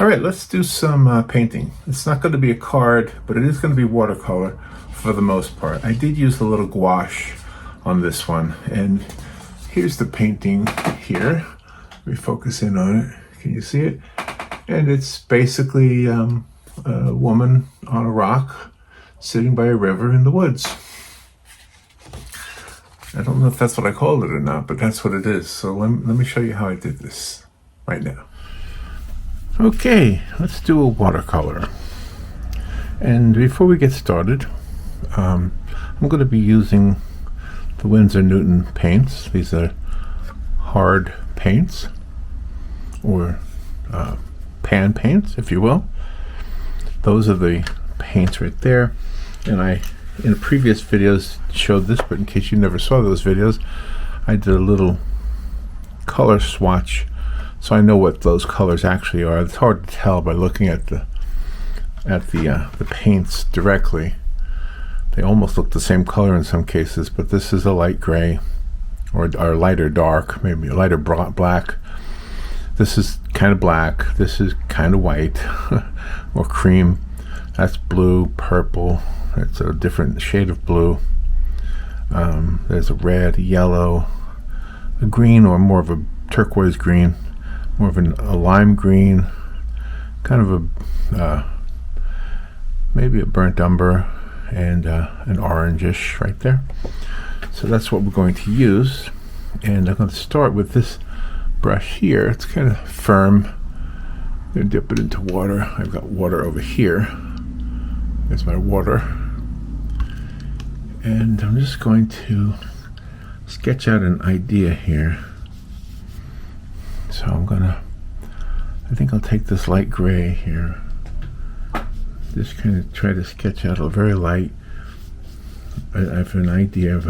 All right, let's do some painting. It's not going to be a card, but it is going to be watercolor for the most part. I did use a little gouache on this one, and here's the painting here. Let me focus in on it. Can you see it? And it's basically a woman on a rock sitting by a river in the woods. I don't know if that's what I called it or not, but that's what it is. So let me show you how I did this right now. Okay, let's do a watercolor. And before we get started, I'm going to be using the Winsor Newton paints. These are hard paints, or pan paints, if you will. Those are the paints right there. And I, in previous videos, showed this, but in case you never saw those videos, I did a little color swatch so I know what those colors actually are. It's hard to tell by looking at the paints directly. They almost look the same color in some cases, but this is a light gray, or lighter dark, maybe a lighter black. This is kind of black. This is kind of white or cream. That's blue, purple. It's a different shade of blue. There's a red, yellow, a green, or more of a turquoise green, more of a lime green, kind of a maybe a burnt umber, and an orangish right there. So that's what we're going to use, and I'm going to start with this brush here. It's kind of firm. I'm going to dip it into water. I've got water over here. There's my water, and I'm just going to sketch out an idea here. So I think I'll take this light gray here, just kind of try to sketch out a very light. I have an idea of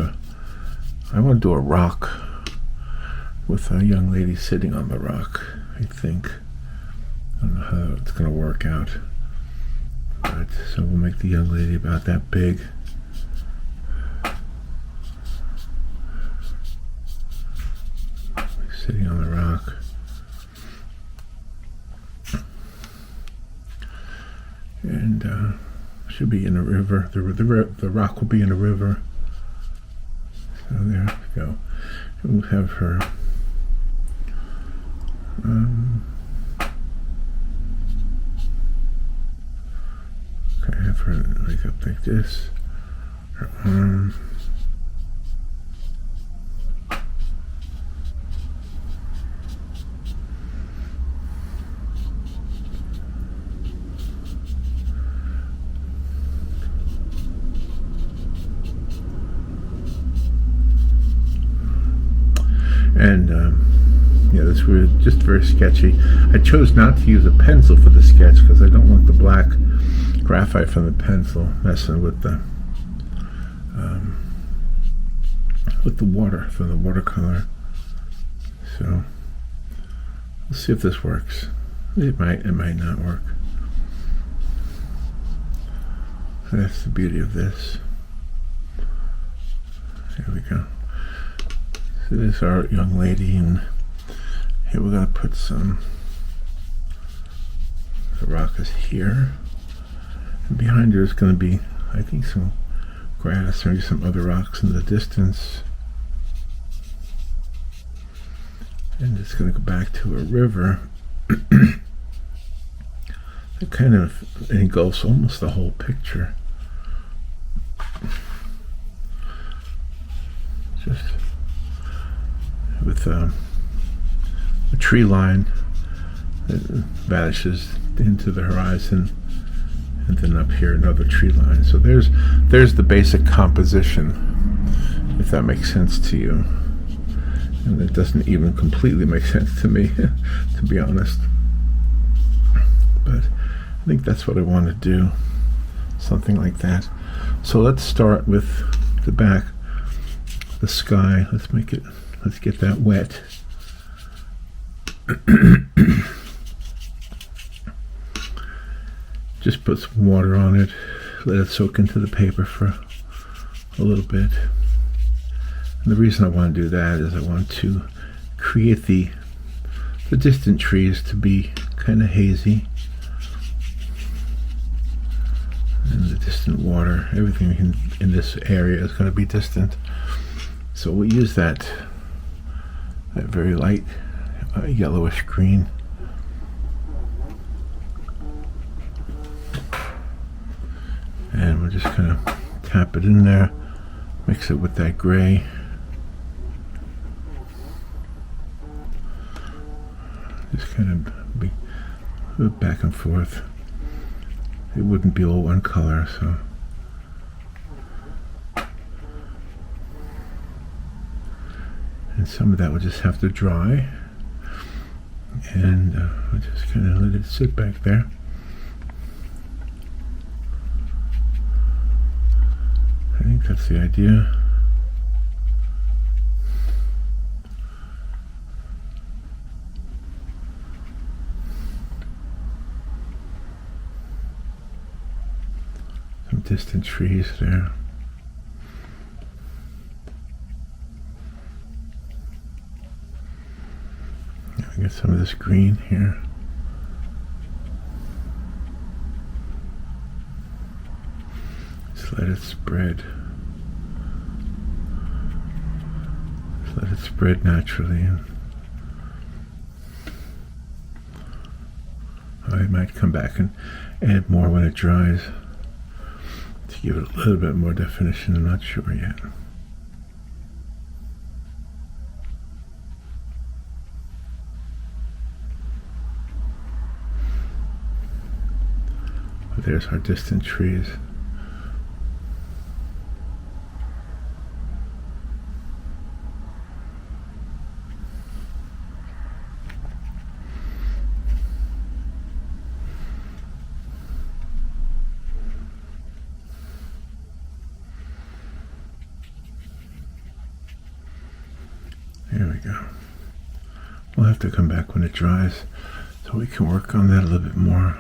I want to do a rock with a young lady sitting on the rock, I think. I don't know how it's going to work out, but so we'll make the young lady about that big. Sitting on the rock. And should be in a river. The rock will be in a river. So there we go. And we'll have her okay, have her like up like this. Her arm. And yeah, this was just very sketchy. I chose not to use a pencil for the sketch because I don't want the black graphite from the pencil messing with the water from the watercolor. So we'll see if this works. It might not work. That's the beauty of this. Here we go. So this is our young lady, and here we're going to put the rock is here, and behind her is going to be, I think, some grass, maybe some other rocks in the distance, and it's going to go back to a river. It kind of engulfs almost the whole picture. Just with a tree line that vanishes into the horizon, and then up here another tree line. So there's the basic composition, if that makes sense to you. And it doesn't even completely make sense to me, to be honest. But I think that's what I want to do, something like that. So let's start with the back, the sky. Let's get that wet. Just put some water on it, let it soak into the paper for a little bit. And the reason I want to do that is I want to create the the distant trees to be kind of hazy, and the distant water. Everything in this area is going to be distant, so we'll use that very light yellowish green. And we're just going to tap it in there, mix it with that gray. Just kind of be back and forth. It wouldn't be all one color, so. And some of that will just have to dry. And we'll just kind of let it sit back there. I think that's the idea. Some distant trees there. We get some of this green here. Just let it spread. Just let it spread naturally. I might come back and add more when it dries to give it a little bit more definition. I'm not sure yet. But there's our distant trees. There we go. We'll have to come back when it dries so we can work on that a little bit more.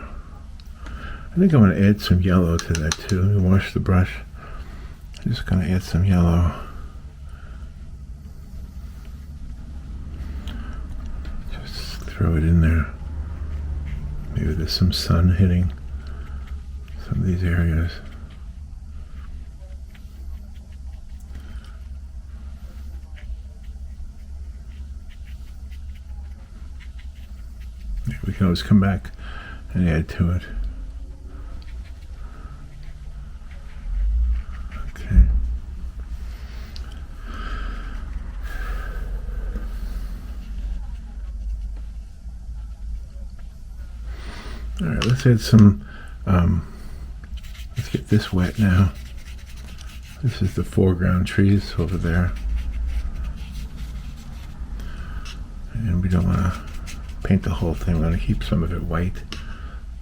I think I'm going to add some yellow to that too. Let me wash the brush. I'm just going to add some yellow. Just throw it in there. Maybe there's some sun hitting some of these areas. We can always come back and add to it. Okay. All right, let's add some, let's get this wet now. This is the foreground trees over there. And we don't want to paint the whole thing. We want to keep some of it white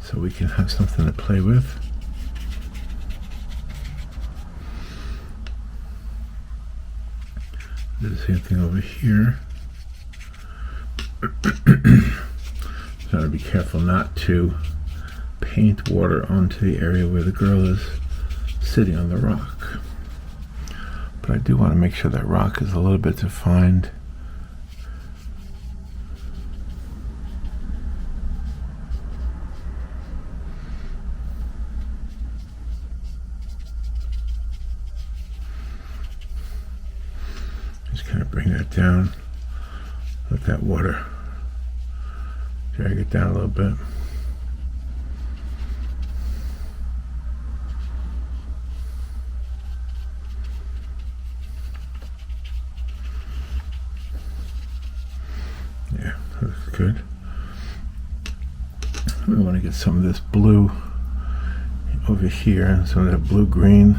so we can have something to play with. Do the same thing over here. Got to be careful not to paint water onto the area where the girl is sitting on the rock. But I do want to make sure that rock is a little bit defined. Just kind of bring that down. Let that water drag it down a little bit. Yeah, that looks good. We want to get some of this blue over here and some of that blue-green.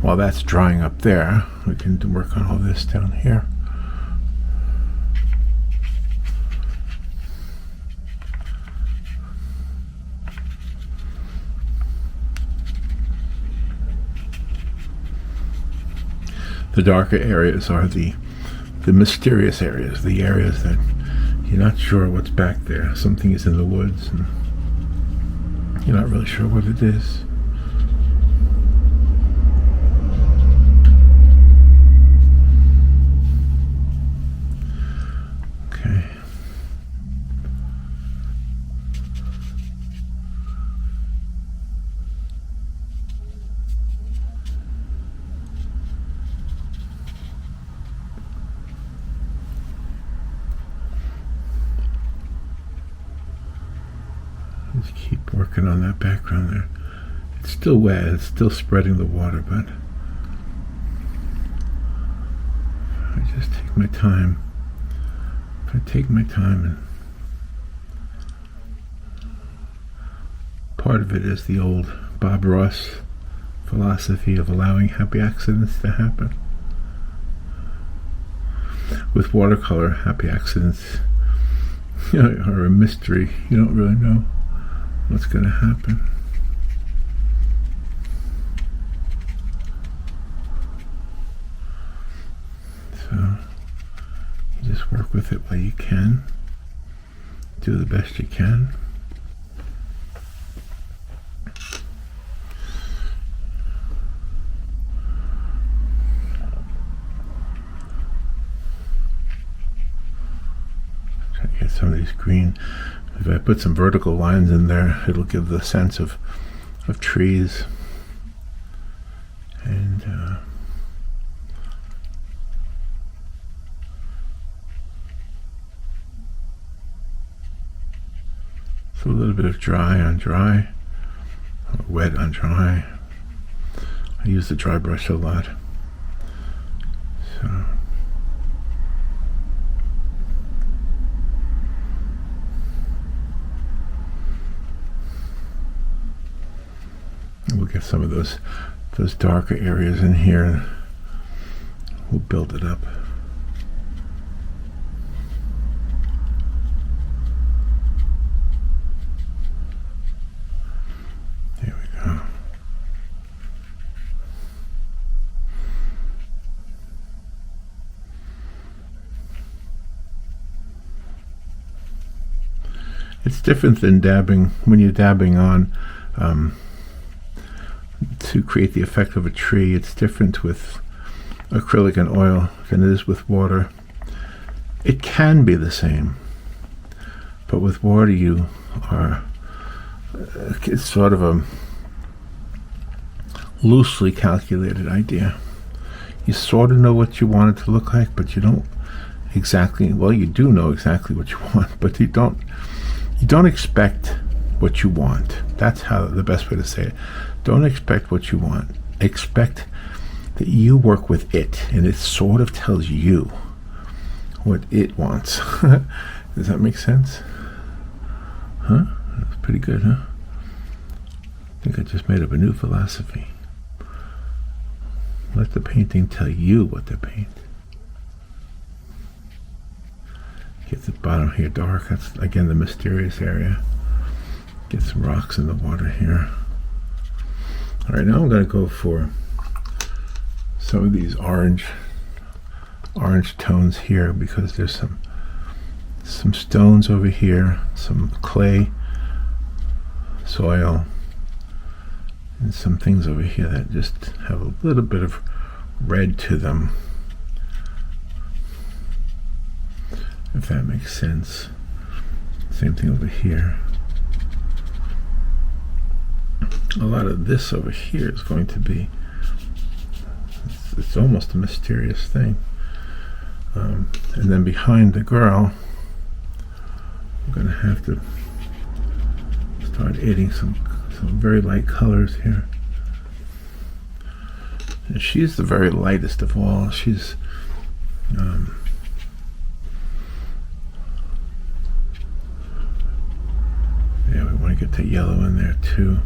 While that's drying up there, we can work on all this down here. The darker areas are the mysterious areas, the areas that you're not sure what's back there. Something is in the woods and you're not really sure what it is. Just keep working on that background there. It's still wet, it's still spreading the water, but I just take my time. If I take my time, and part of it is the old Bob Ross philosophy of allowing happy accidents to happen. With watercolor, happy accidents are a mystery. You don't really know what's going to happen. So you just work with it while you can. Do the best you can. Get some of these green. If I put some vertical lines in there, it'll give the sense of trees. And so a little bit of dry on dry, or wet on dry. I use the dry brush a lot. So we'll get some of those darker areas in here, and we'll build it up. There we go. It's different than dabbing. When you're dabbing on to create the effect of a tree, it's different with acrylic and oil than it is with water. It can be the same, but with water you are, it's sort of a loosely calculated idea. You sort of know what you want it to look like, but you don't exactly, well, you do know exactly what you want, but you don't expect what you want. That's how the best way to say it. Don't expect what you want. Expect that you work with it, and it sort of tells you what it wants. Does that make sense? Huh? That's pretty good, huh? I think I just made up a new philosophy. Let the painting tell you what to paint. Get the bottom here dark. That's, again, the mysterious area. Get some rocks in the water here. All right, now I'm going to go for some of these orange tones here, because there's some stones over here, some clay, soil, and some things over here that just have a little bit of red to them, if that makes sense. Same thing over here. A lot of this over here is going to be, it's almost a mysterious thing. And then behind the girl, I'm going to have to start adding some very light colors here. And she's the very lightest of all. She's yeah, we want to get the yellow in there too.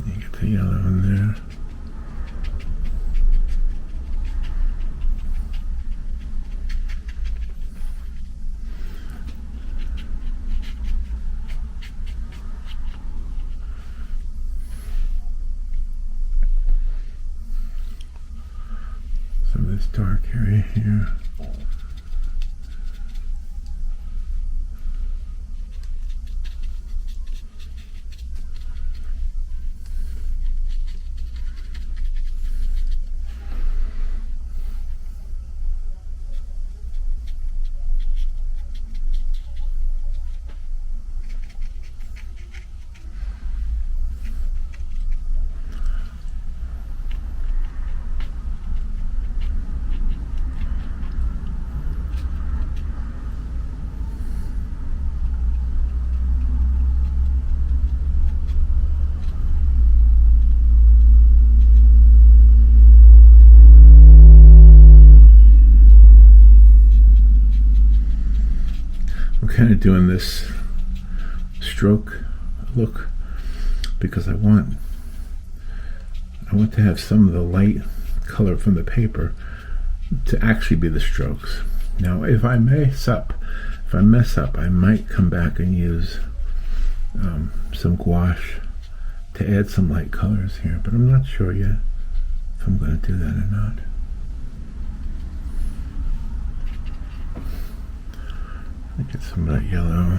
You get the yellow in there. Some of this dark area here. kind of doing this stroke look because I want to have some of the light color from the paper to actually be the strokes. Now, if I mess up, I might come back and use some gouache to add some light colors here, but I'm not sure yet if I'm going to do that or not. Let me get some of that yellow.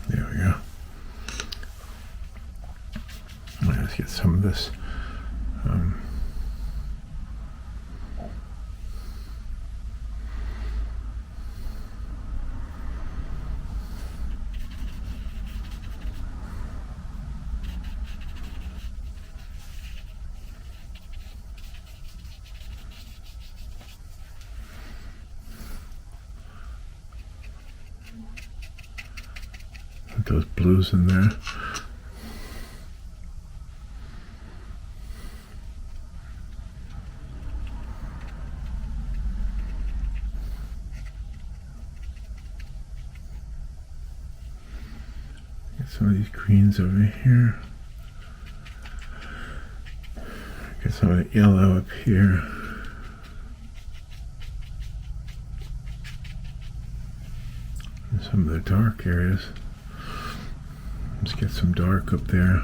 There we go. Let's get some of this. Put those blues in there. Get some of these greens over here. Get some of the yellow up here. And some of the dark areas. Let's get some dark up there.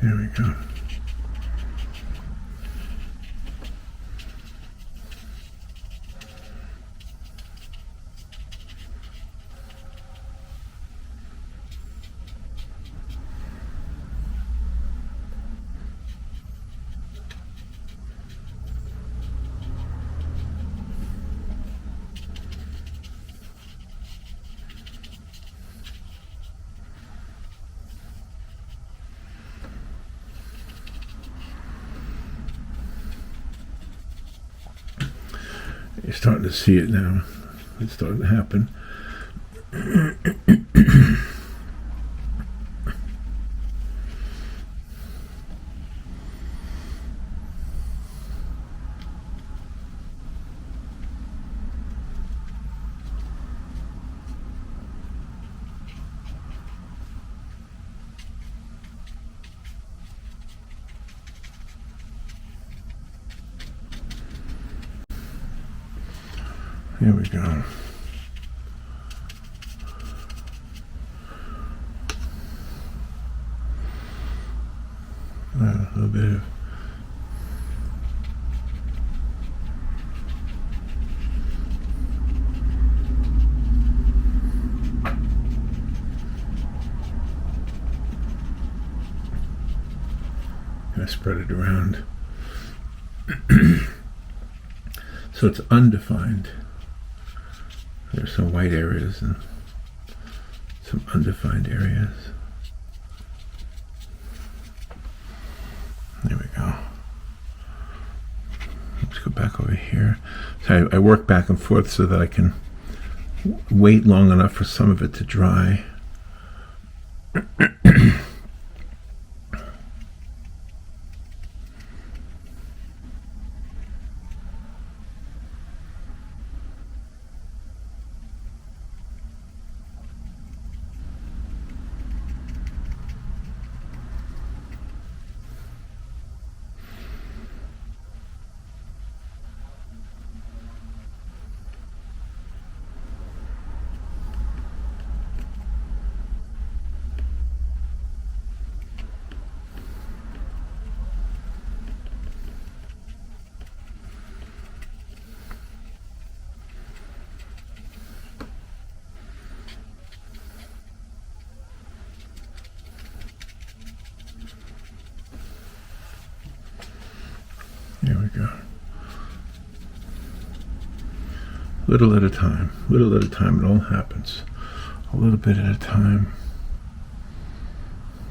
There we go. You're starting to see it now. It's starting to happen. Here we go. A little bit of I spread it around. So it's undefined. There's some white areas and some undefined areas. There we go. Let's go back over here. So I work back and forth so that I can wait long enough for some of it to dry. There we go. Little at a time. Little at a time. It all happens. A little bit at a time.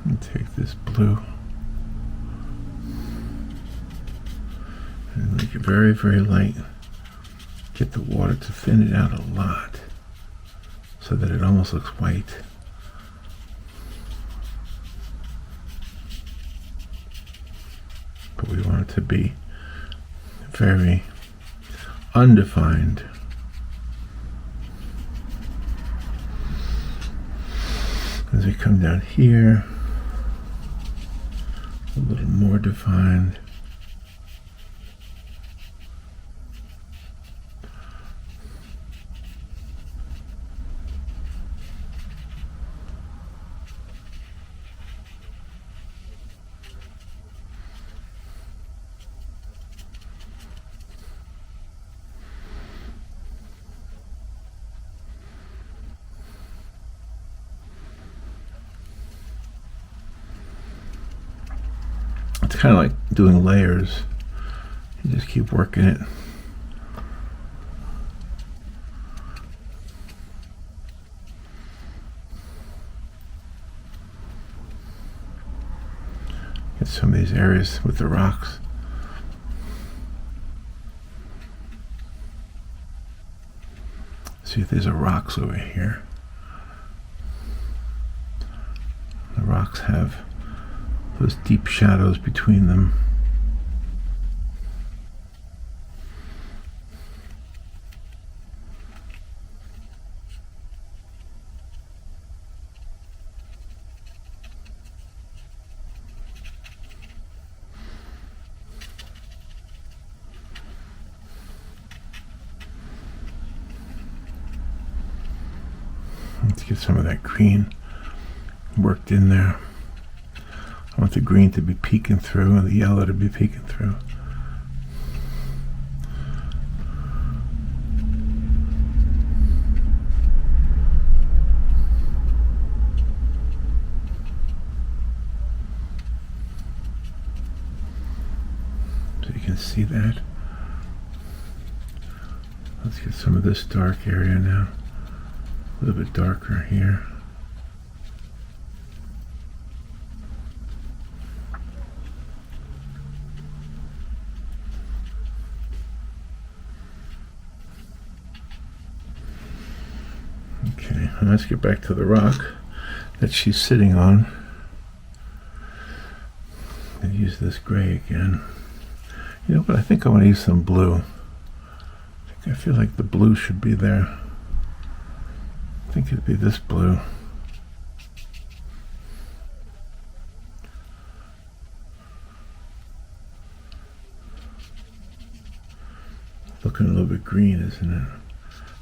And take this blue and make it very, very light. Get the water to thin it out a lot so that it almost looks white. But we want it to be very undefined. As we come down here, a little more defined. It's kind of like doing layers. You just keep working it. Get some of these areas with the rocks. See if there's a rocks over here. The rocks have those deep shadows between them. Let's get some of that green worked in there. I want the green to be peeking through and the yellow to be peeking through. So you can see that. Let's get some of this dark area now. A little bit darker here. Okay, let's get back to the rock that she's sitting on and use this gray again. You know what, I think I want to use some blue. I feel like the blue should be there. I think it'd be this blue. Looking a little bit green, isn't it?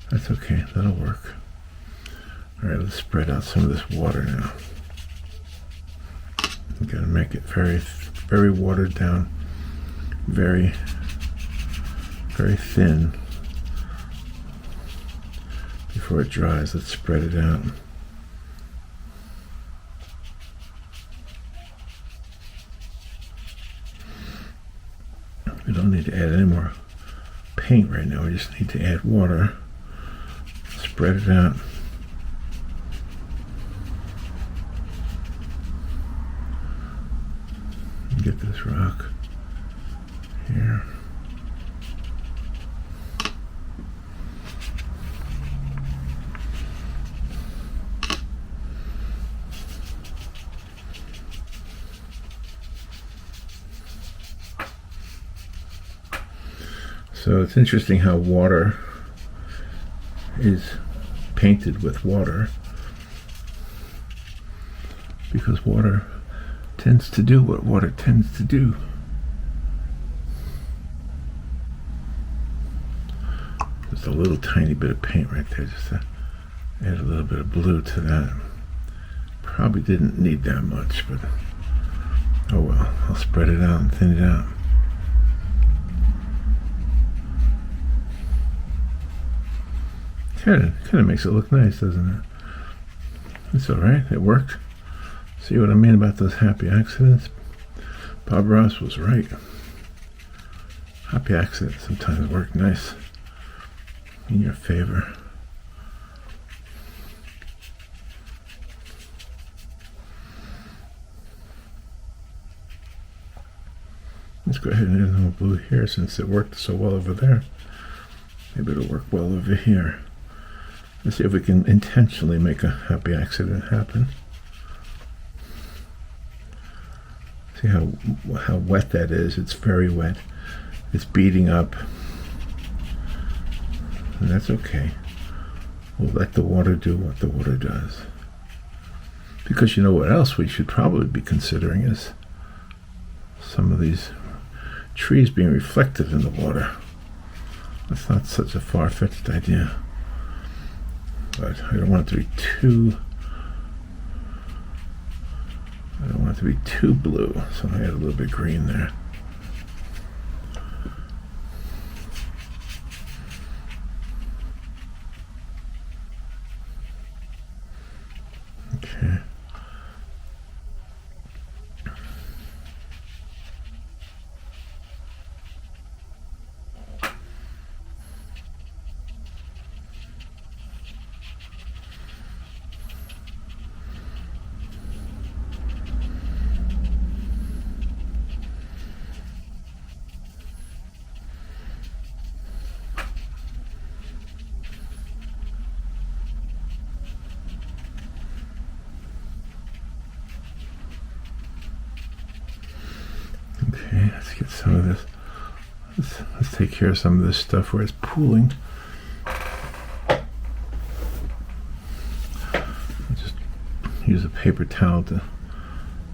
That's okay, that'll work. Alright, let's spread out some of this water now. We gotta make it very, very watered down. Very, very thin. Before it dries, let's spread it out. We don't need to add any more paint right now. We just need to add water. Spread it out. Get this this rock here. So it's interesting how water is painted with water, because water tends to do what water tends to do. Just a little tiny bit of paint right there, just to add a little bit of blue to that. Probably didn't need that much, but oh well, I'll spread it out and thin it out. Kind of makes it look nice, doesn't it? It's alright, it worked. See what I mean about those happy accidents? Bob Ross was right. Happy accidents sometimes work nice in your favor. Let's go ahead and add a little blue here since it worked so well over there. Maybe it'll work well over here. Let's see if we can intentionally make a happy accident happen. See how wet that is. It's very wet. It's beating up. And that's okay. We'll let the water do what the water does. Because you know what else we should probably be considering is some of these trees being reflected in the water. That's not such a far-fetched idea. But I don't want it to be too blue, so I add a little bit of green there. Okay. Okay, let's get some of this. Let's take care of some of this stuff where it's pooling. I'll just use a paper towel to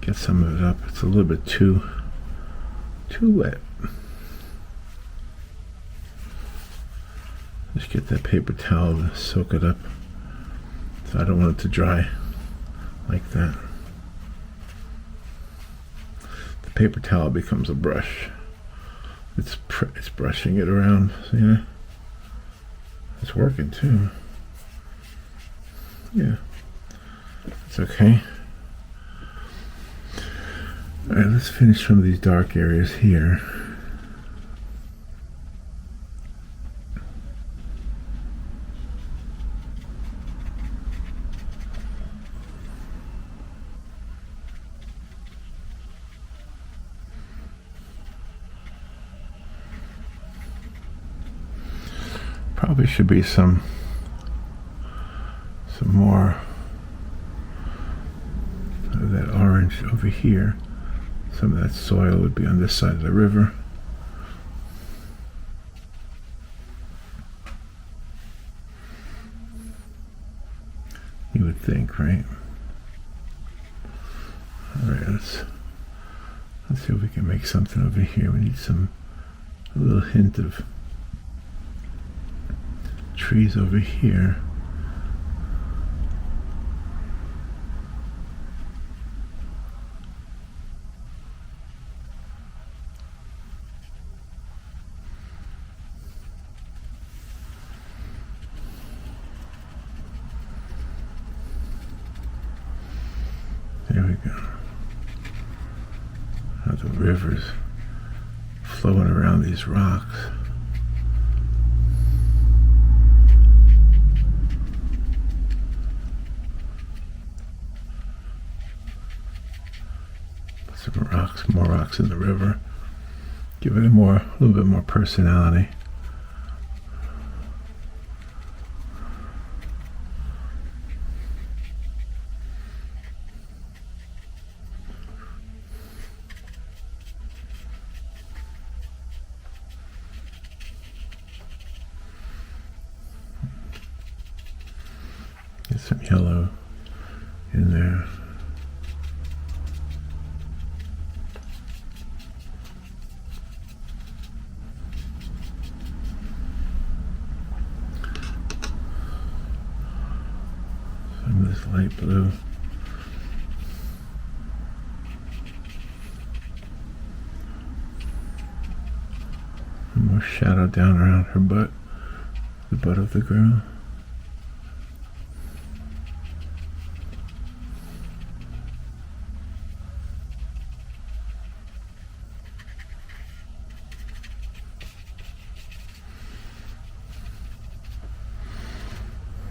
get some of it up. It's a little bit too wet. Just get that paper towel to soak it up. So I don't want it to dry like that. Paper towel becomes a brush. It's brushing it around. See that? It's working too. Yeah, it's okay. All right, let's finish some of these dark areas here. Probably should be some more of that orange over here. Some of that soil would be on this side of the river. You would think, right? All right, let's see if we can make something over here. We need a little hint of trees over here. There we go. Now the river's flowing around these rocks. More rocks in the river. Give it a little bit more personality. Get some yellow in there. Some of this light blue. And more shadow down around her butt, the butt of the girl.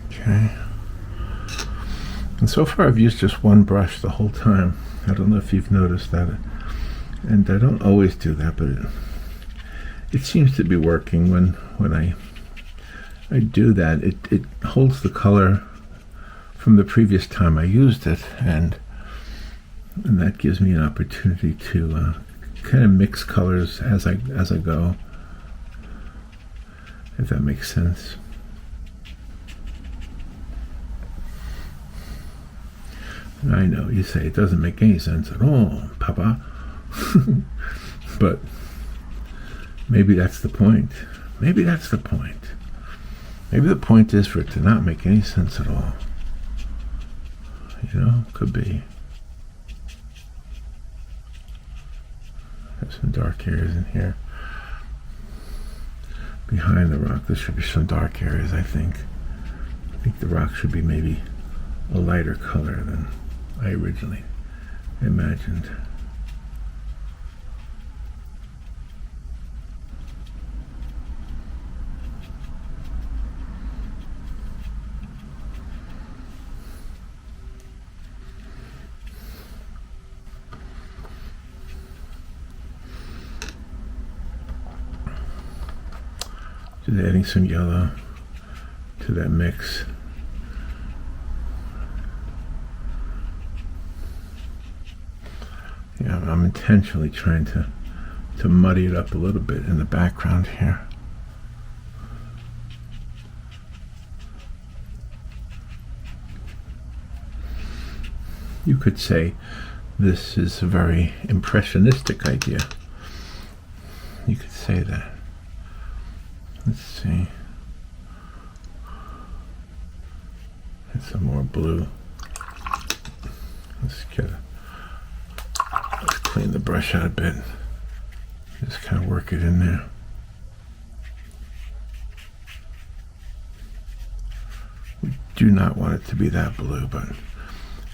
Okay. And so far I've used just one brush the whole time. I don't know if you've noticed that. And I don't always do that, but it seems to be working when I do that. It holds the color from the previous time I used it, and that gives me an opportunity to kind of mix colors as I go, if that makes sense. I know, you say it doesn't make any sense at all, Poppa. But maybe that's the point. Maybe that's the point. Maybe the point is for it to not make any sense at all. You know, could be. Have some dark areas in here. Behind the rock, there should be some dark areas, I think. I think the rock should be maybe a lighter color than I originally imagined. Just adding some yellow to that mix. Yeah, I'm intentionally trying to muddy it up a little bit in the background here. You could say this is a very impressionistic idea. You could say that. Let's see. Get some more blue. Let's clean the brush out a bit. Just kind of work it in there. We do not want it to be that blue, but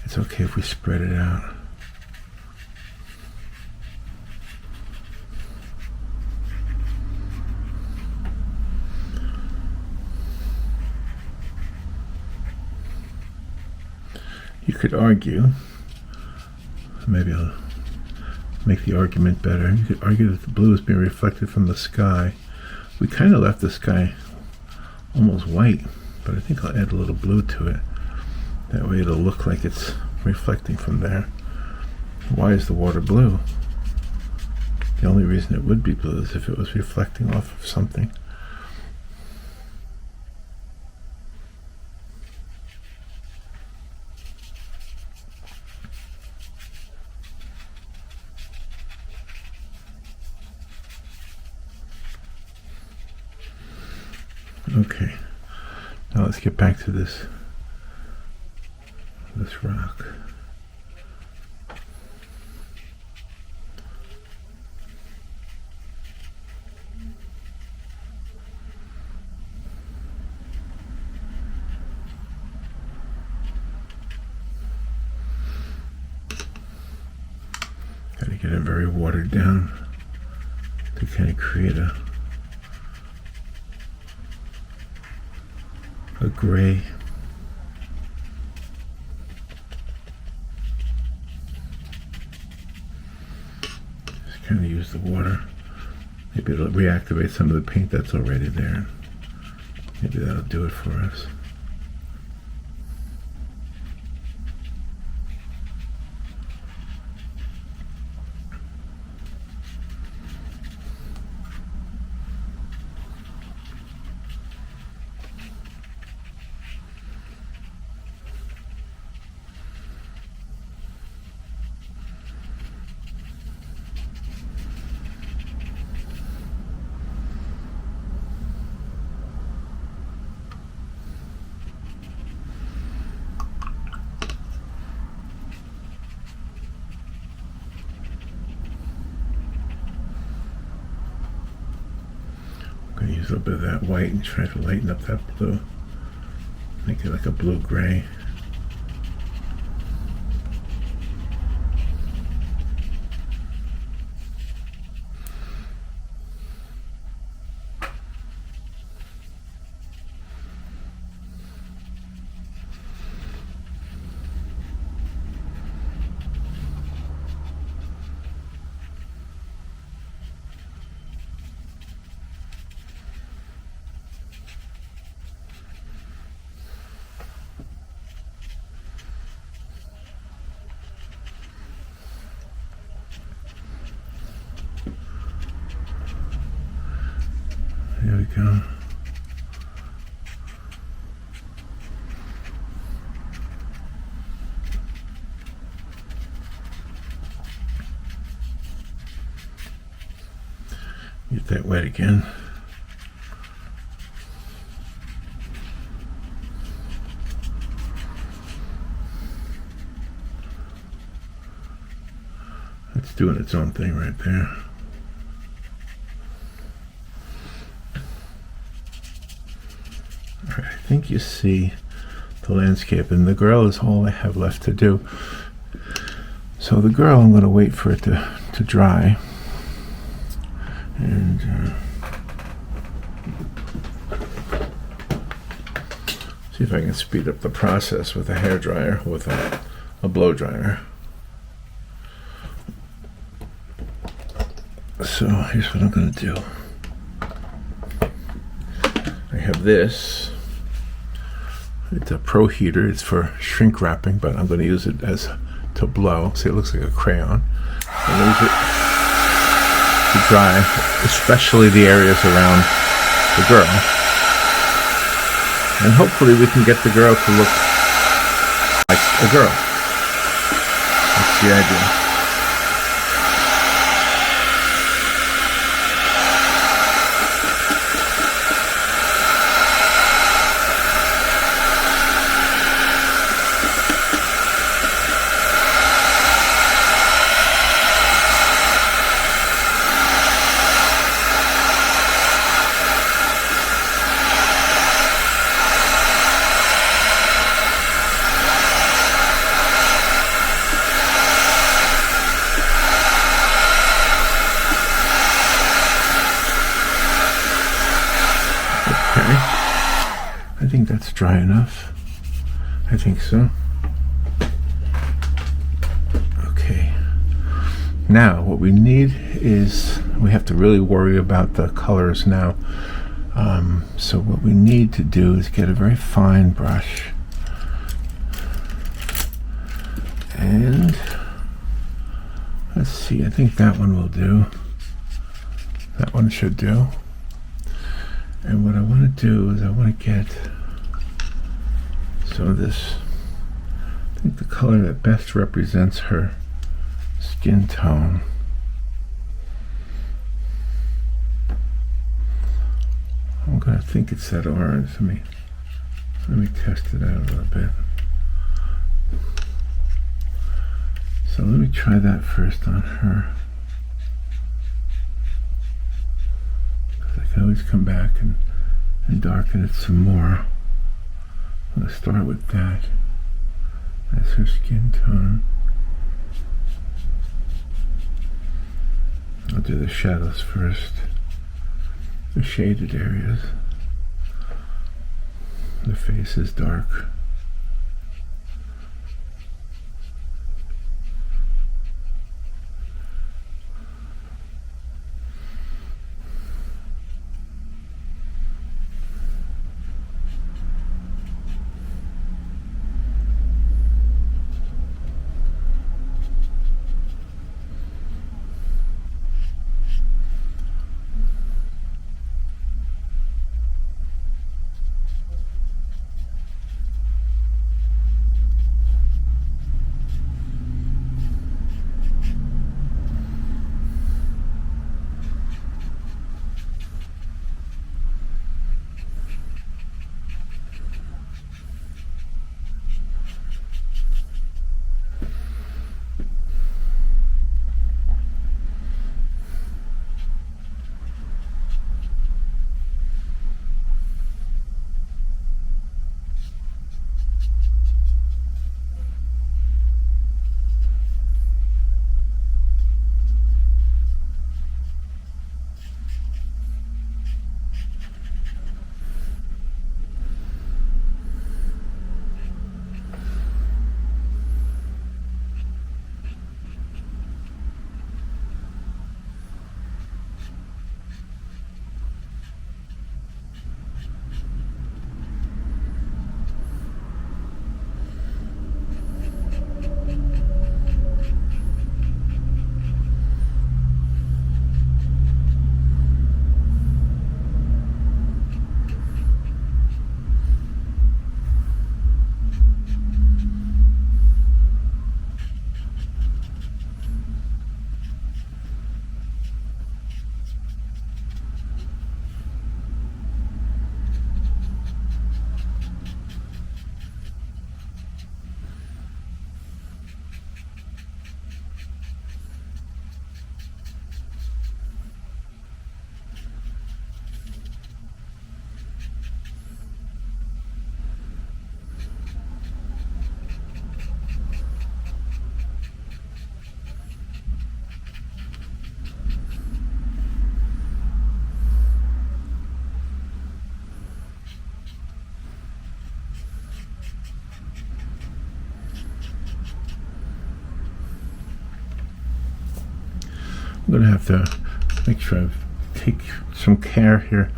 it's okay if we spread it out. You could argue, maybe I'll make the argument better. You could argue that the blue is being reflected from the sky. We kind of left the sky almost white, but I think I'll add a little blue to it. That way it'll look like it's reflecting from there. Why is the water blue? The only reason it would be blue is if it was reflecting off of something. Okay, now let's get back to this rock. Got to get it very watered down to kind of create a gray. Just the water. Maybe it'll reactivate some of the paint that's already there. Maybe that'll do it for us. Use a little bit of that white and try to lighten up that blue. Make it like a blue-gray. There we go. Get that wet again. It's doing its own thing right there. All right, I think you see the landscape, and the girl is all I have left to do. So the girl, I'm going to wait for it to dry. And see if I can speed up the process with a hairdryer, with a blow dryer. So here's what I'm going to do. I have this. It's a pro heater. It's for shrink wrapping, but I'm going to use it as to blow. See, it looks like a crayon. And use it to dry, especially the areas around the girl. And hopefully we can get the girl to look like a girl. That's the idea. I think that's dry enough. I think so. Okay. Now, what we need is, we have to really worry about the colors now. So what we need to do is get a very fine brush. And let's see, I think that one will do. That one should do. And what I want to do is I want to get some of this, I think the color that best represents her skin tone. I'm going to think it's that orange. Let me test it out a little bit. So let me try that first on her. I can always come back and darken it some more. I'm going to start with that as her skin tone. I'll do the shadows first, the shaded areas. The face is dark. I'm going to have to make sure I take some care here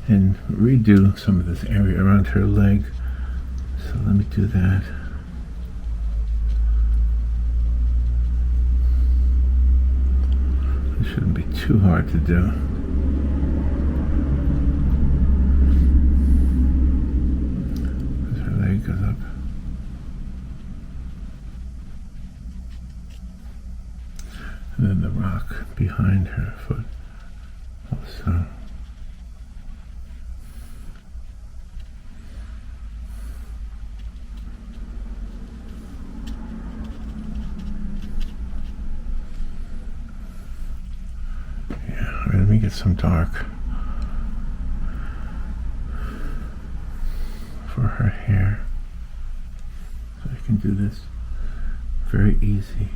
and redo some of this area around her leg. So let me do that. It shouldn't be too hard to do. As her leg goes up. And then the rock behind her foot also. Yeah, let me get some dark for her hair. So I can do this very easy.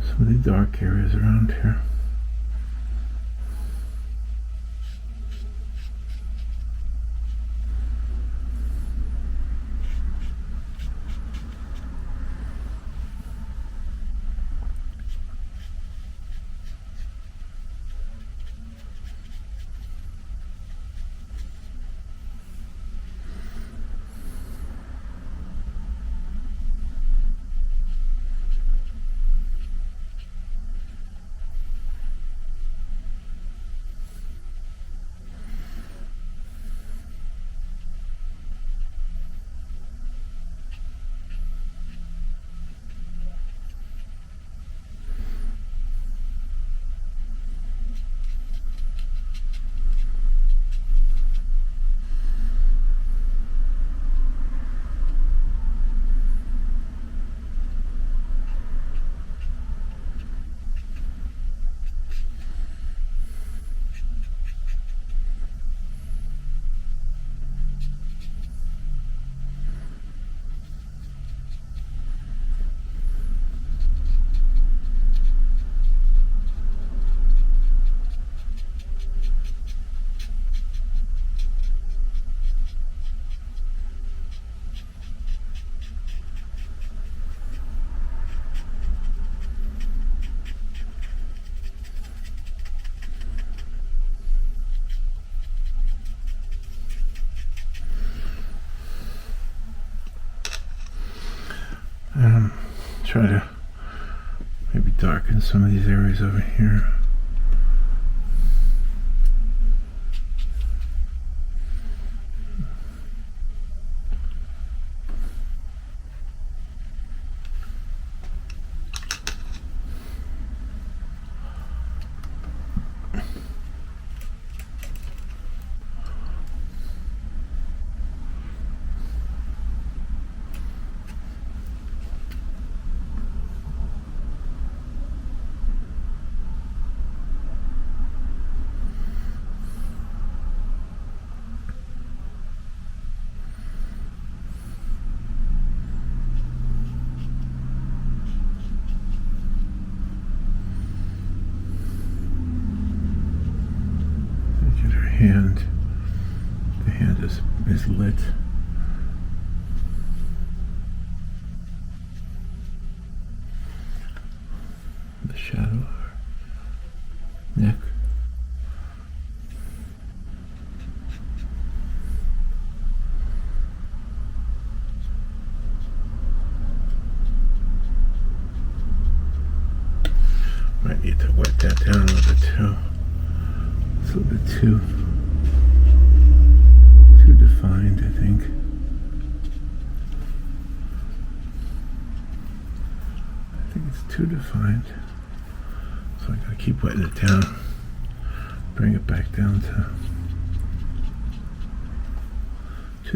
Some of the dark areas around here. Try to maybe darken some of these areas over here. Hand. The hand is lit. The shadow of her neck. too defined, I think. I think it's too defined. So I gotta keep wetting it down. Bring it back down to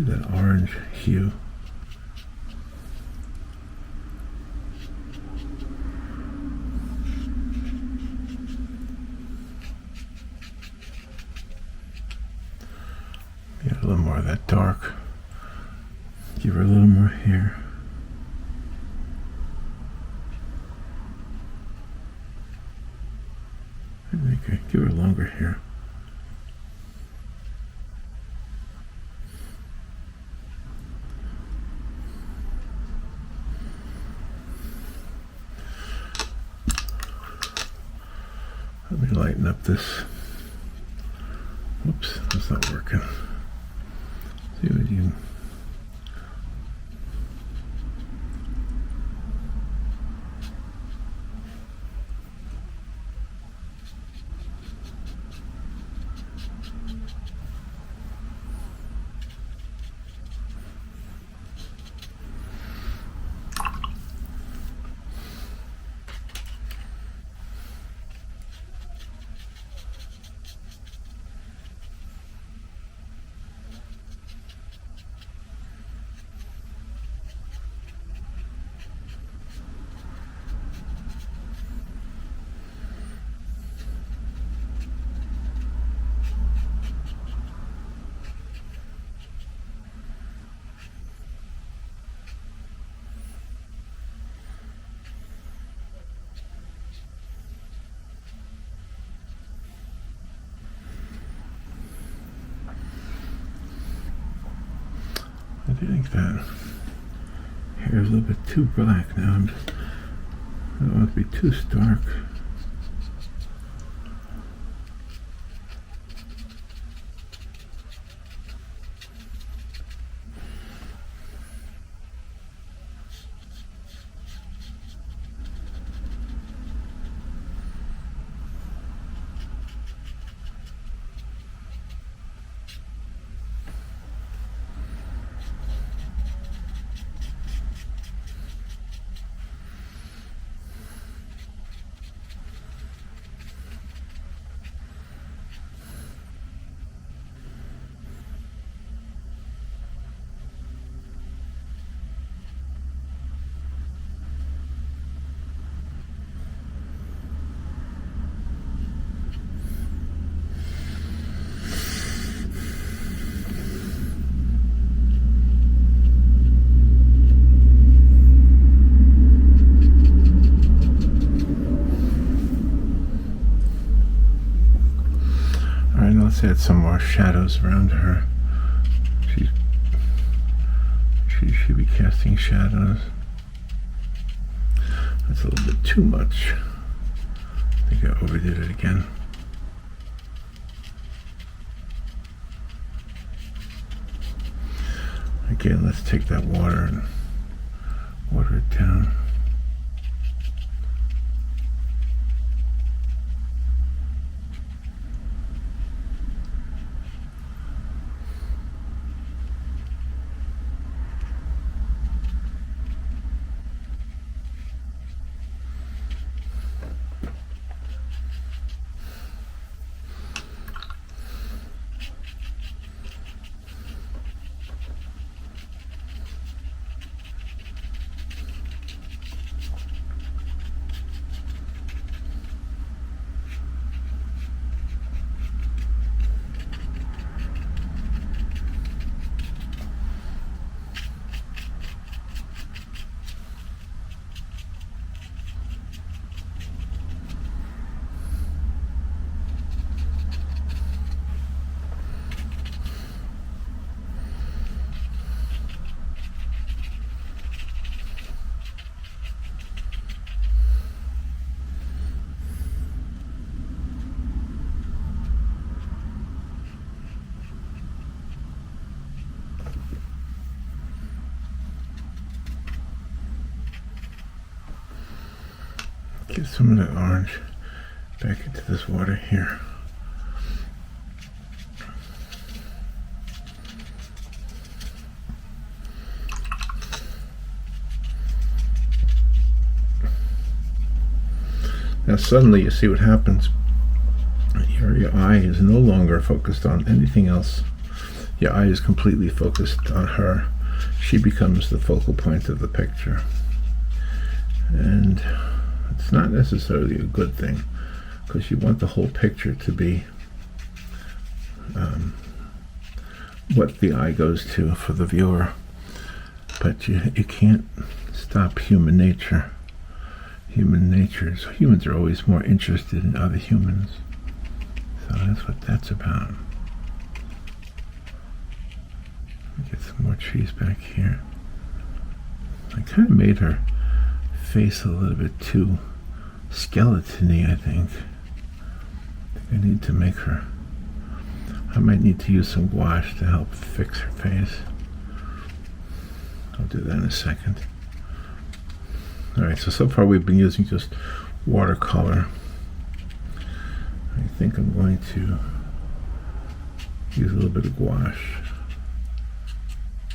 that orange hue. Get a little more of that dark. Give her a little more hair. I think I give her longer hair. Let me lighten up this. Oops, that's not working. See what you can. I think that hair is a little bit too black now. I don't want it to be too stark. Let's add some more shadows around her. She should be casting shadows. That's a little bit too much. I think I overdid it again. Again, let's take that water and water it down. Get some of that orange back into this water here. suddenly you see what happens. Your eye is no longer focused on anything else. Your eye is completely focused on her. She becomes the focal point of the picture. And it's not necessarily a good thing, because you want the whole picture to be what the eye goes to for the viewer. But you can't stop human nature. Humans are always more interested in other humans. So that's what that's about. Get some more trees back here. I kind of made her face a little bit too skeleton-y, I think. I need to make her... I might need to use some gouache to help fix her face. I'll do that in a second. Alright, so far we've been using just watercolor. I think I'm going to use a little bit of gouache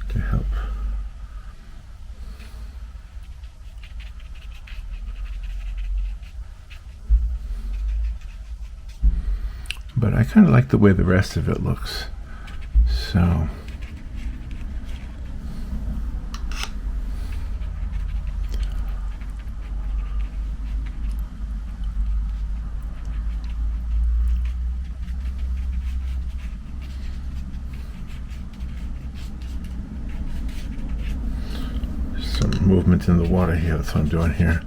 to help. But I kind of like the way the rest of it looks. So some movement in the water here. That's what I'm doing here.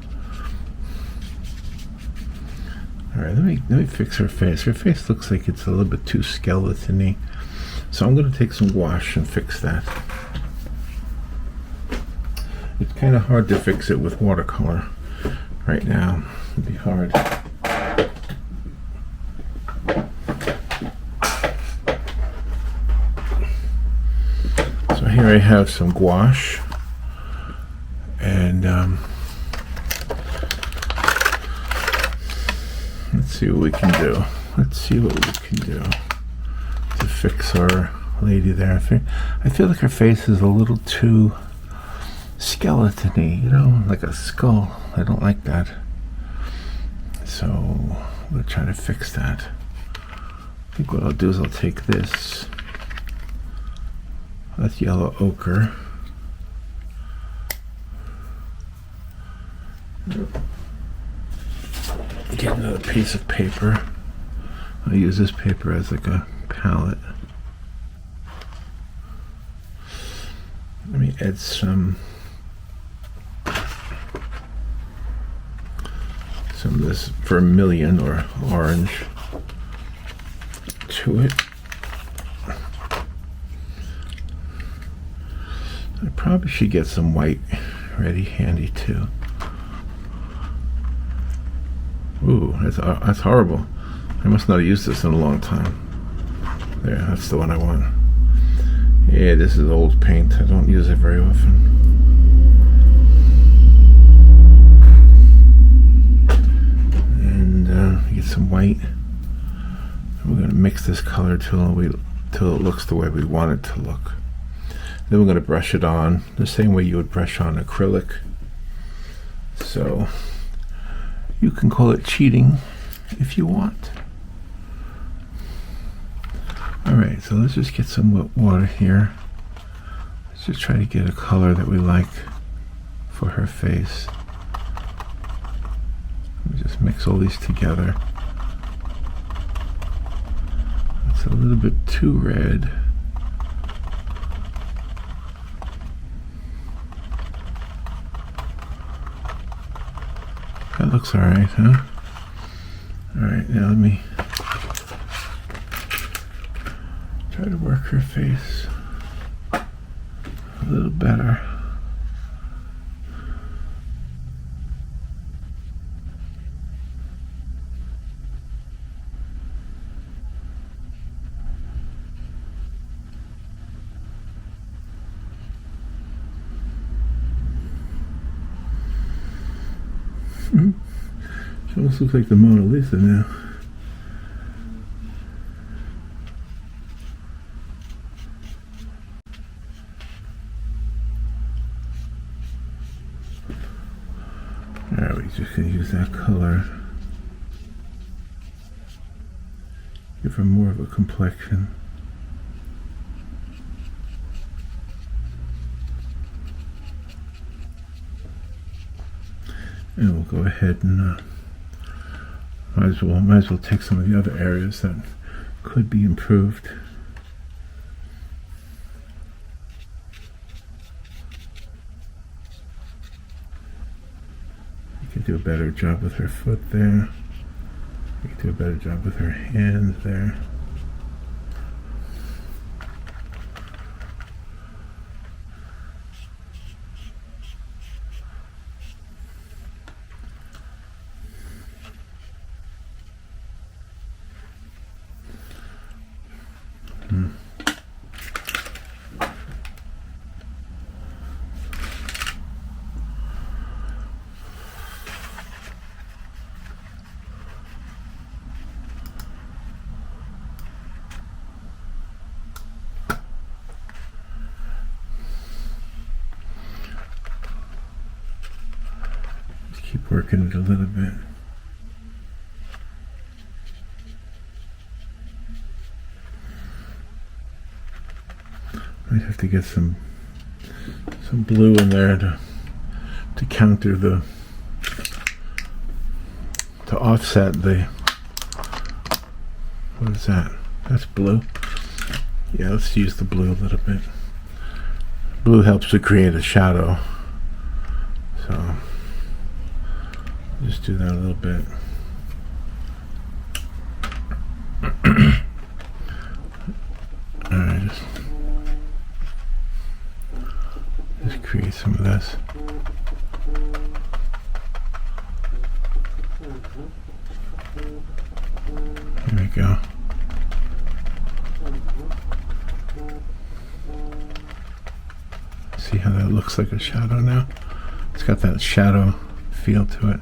All right, let me fix her face. Her face looks like it's a little bit too skeleton-y. So I'm going to take some gouache and fix that. It's kind of hard to fix it with watercolor right now. It'd be hard. So here I have some gouache. And let's see what we can do. Let's see what we can do to fix our lady there. I feel like her face is a little too skeleton-y, you know, like a skull. I don't like that. So we'll try to fix that. I think what I'll do is I'll take this. That's yellow ochre. Get another piece of paper. I'll use this paper as like a palette. Let me add some of this vermilion or orange to it. I probably should get some white ready handy too. Ooh, that's horrible. I must not have used this in a long time. There, that's the one I want. Yeah, this is old paint. I don't use it very often. And get some white. We're going to mix this color till it looks the way we want it to look. Then we're going to brush it on the same way you would brush on acrylic. So you can call it cheating if you want. Alright, so let's just get some wet water here. Let's just try to get a color that we like for her face. Let me just mix all these together. It's a little bit too red. That looks alright, huh? Alright, now let me try to work her face a little better. She almost looks like the Mona Lisa now. Alright, we're just going to use that color. Give her more of a complexion. And we'll go ahead and might as well take some of the other areas that could be improved. You could do a better job with her foot there. You could do a better job with her hands there. Keep working it a little bit. Might have to get some blue in there to counter to offset the, what is that? That's blue. Yeah, let's use the blue a little bit. Blue helps to create a shadow. So just do that a little bit. Alright, just create some of this. There we go. See how that looks like a shadow now? It's got that shadow feel to it.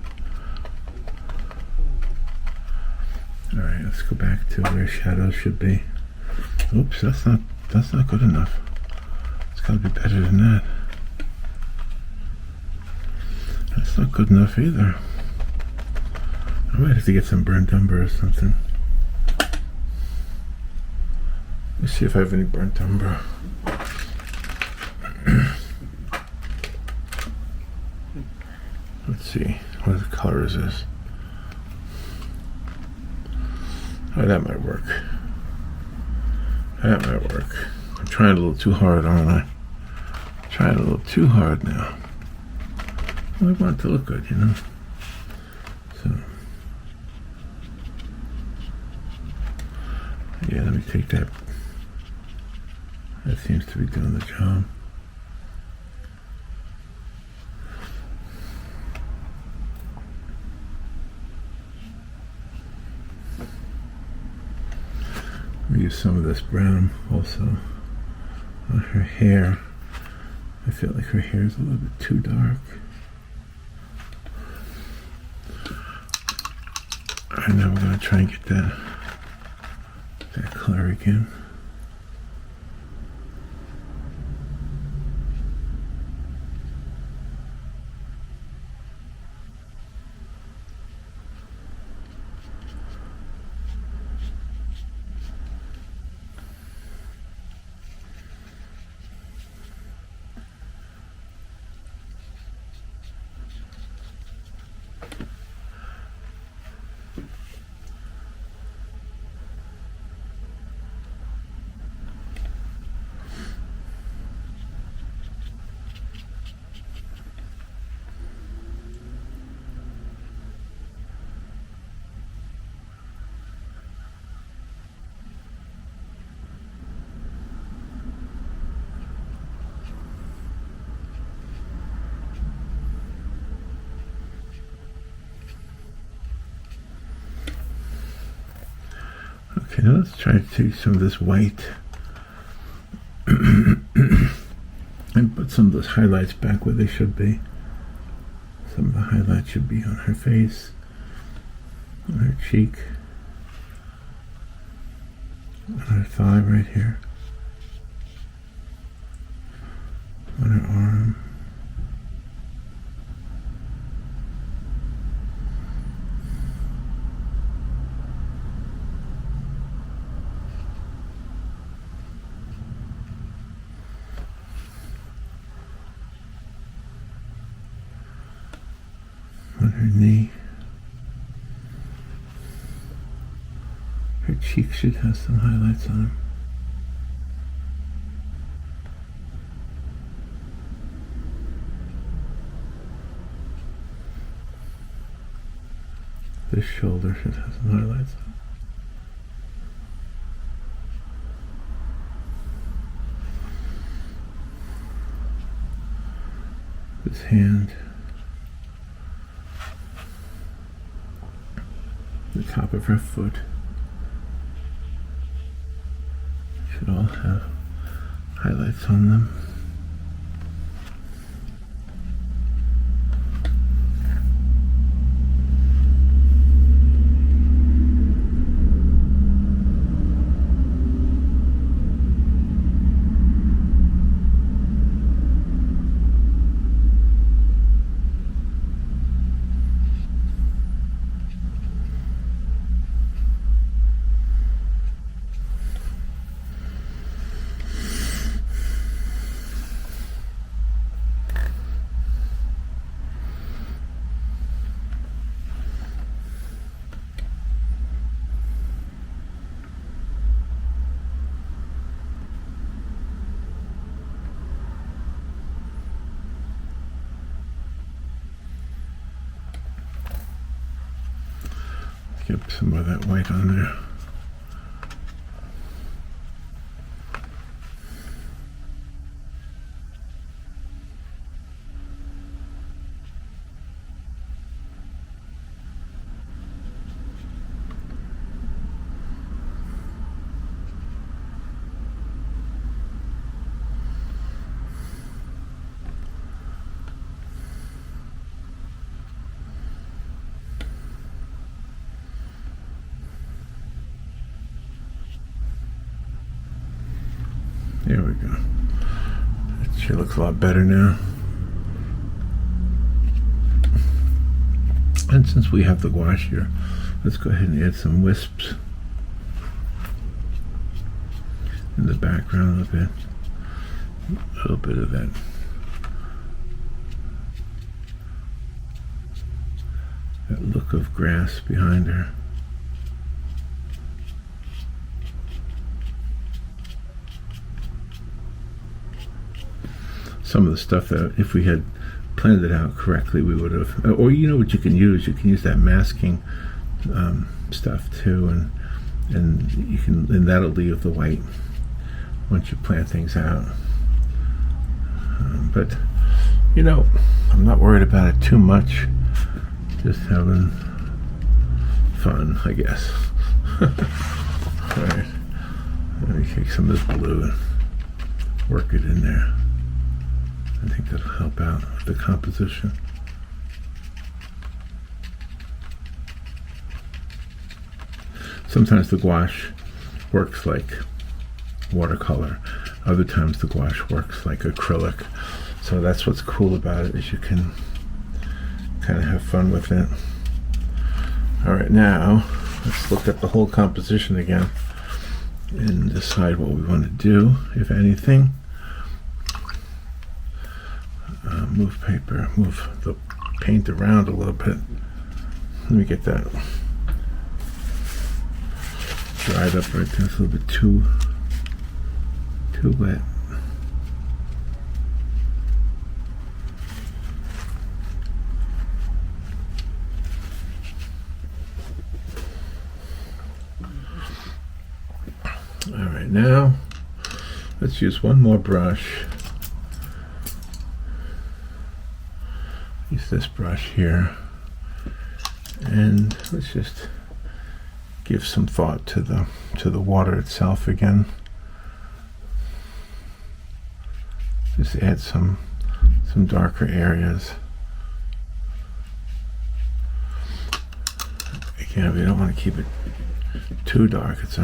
Alright, let's go back to where shadows should be. Oops, that's not good enough. It's gotta be better than that. That's not good enough either. I might have to get some burnt umber or something. Let's see if I have any burnt umber. Let's see, what color is this? Oh, that might work. That might work. I'm trying a little too hard, aren't I? I'm trying a little too hard now. Well, I want it to look good, you know? So, yeah, let me take that. That seems to be doing the job. Use some of this brown also on her hair. I feel like her hair is a little bit too dark. Alright, now we're going to try and get that color again. Okay, now let's try to take some of this white and put some of those highlights back where they should be. Some of the highlights should be on her face, on her cheek, on her thigh right here, on her arm. her knee. Her cheek should have some highlights on them. This shoulder should have some highlights on it. This hand, the top of her foot, should all have highlights on them. Get some of that white on there. There we go. She looks a lot better now. And since we have the gouache here, let's go ahead and add some wisps in the background a bit. A little bit of that look of grass behind her. Some of the stuff that if we had planned it out correctly, we would have, or you know what you can use that masking stuff too, and you can, and that'll leave the white once you plan things out. But you know, I'm not worried about it too much, just having fun, I guess. All right, let me take some of this blue and work it in there. I think that'll help out with the composition. Sometimes the gouache works like watercolor. Other times the gouache works like acrylic. So that's what's cool about it, is you can kind of have fun with it. All right, now let's look at the whole composition again and decide what we want to do, if anything. Move paper, move the paint around a little bit. Let me get that dried up right there. It's a little bit too wet. All right, now let's use one more brush. Use this brush here, and let's just give some thought to the water itself again. Just add some darker areas. Again, we don't want to keep it too dark. It's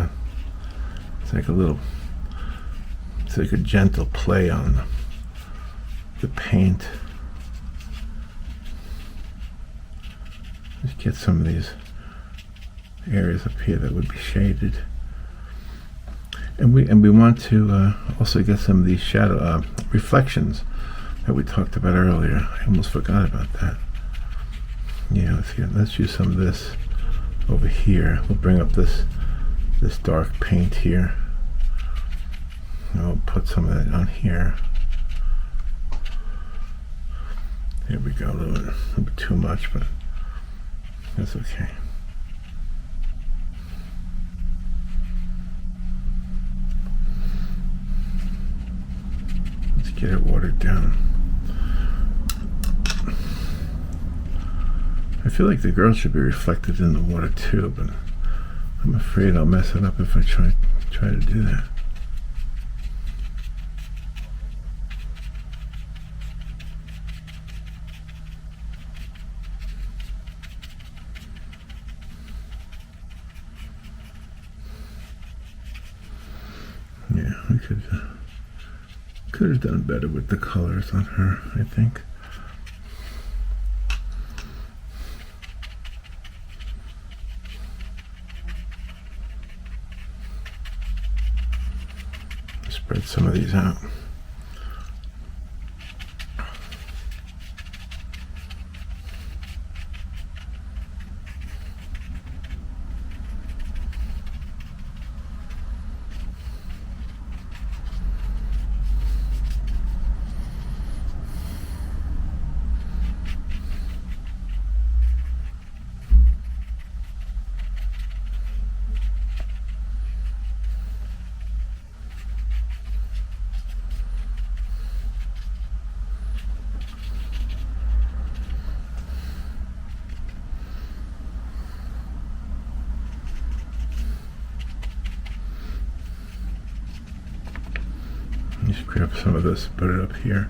like a gentle play on the paint. Just get some of these areas up here that would be shaded, and we want to also get some of these shadow reflections that we talked about earlier. I almost forgot about that. Yeah, let's use some of this over here. We'll bring up this dark paint here. And we'll put some of that on here. Here we go, a little bit too much, but that's okay. Let's get it watered down. I feel like the girl should be reflected in the water too, but I'm afraid I'll mess it up if I try to do that. Yeah, we could have done better with the colors on her, I think. Spread some of these out. Just grab some of this, put it up here.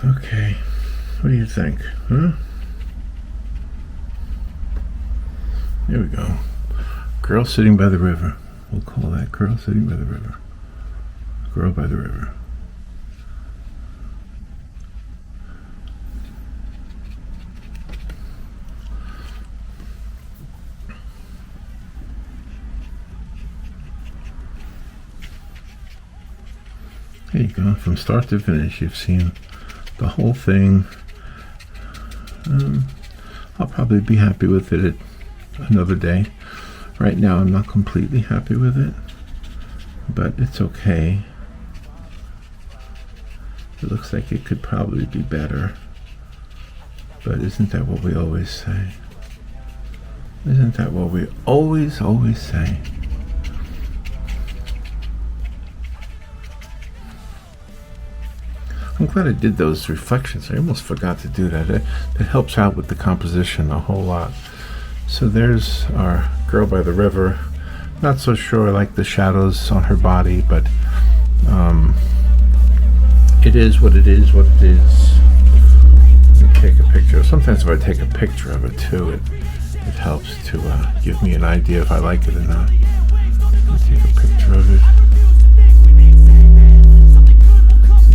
Okay, what do you think? Huh? There we go. Girl sitting by the river. We'll call that girl sitting by the river. Girl by the river. There you go. From start to finish, you've seen the whole thing. I'll probably be happy with it another day. Right now I'm not completely happy with it, but it's okay. It looks like it could probably be better, but isn't that what we always say? Isn't that what we always say? I'm glad I did those reflections. I almost forgot to do that. It helps out with the composition a whole lot. So there's our girl by the river. Not so sure I like the shadows on her body, but it is what it is, what it is. Let me take a picture. Sometimes if I take a picture of it too, it helps to give me an idea if I like it or not. Let me take a picture of it.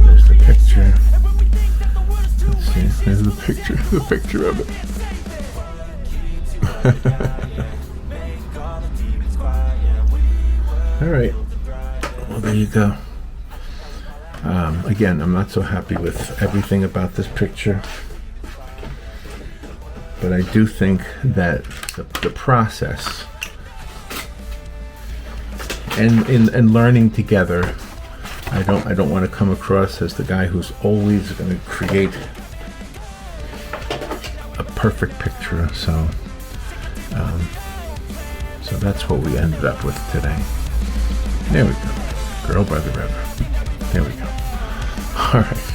There's the picture. Let's see. There's the picture of it. All right. Well, there you go. Again, I'm not so happy with everything about this picture, but I do think that the process and learning together. I don't want to come across as the guy who's always going to create a perfect picture. So that's what we ended up with today. There we go. Girl by the river. There we go. All right.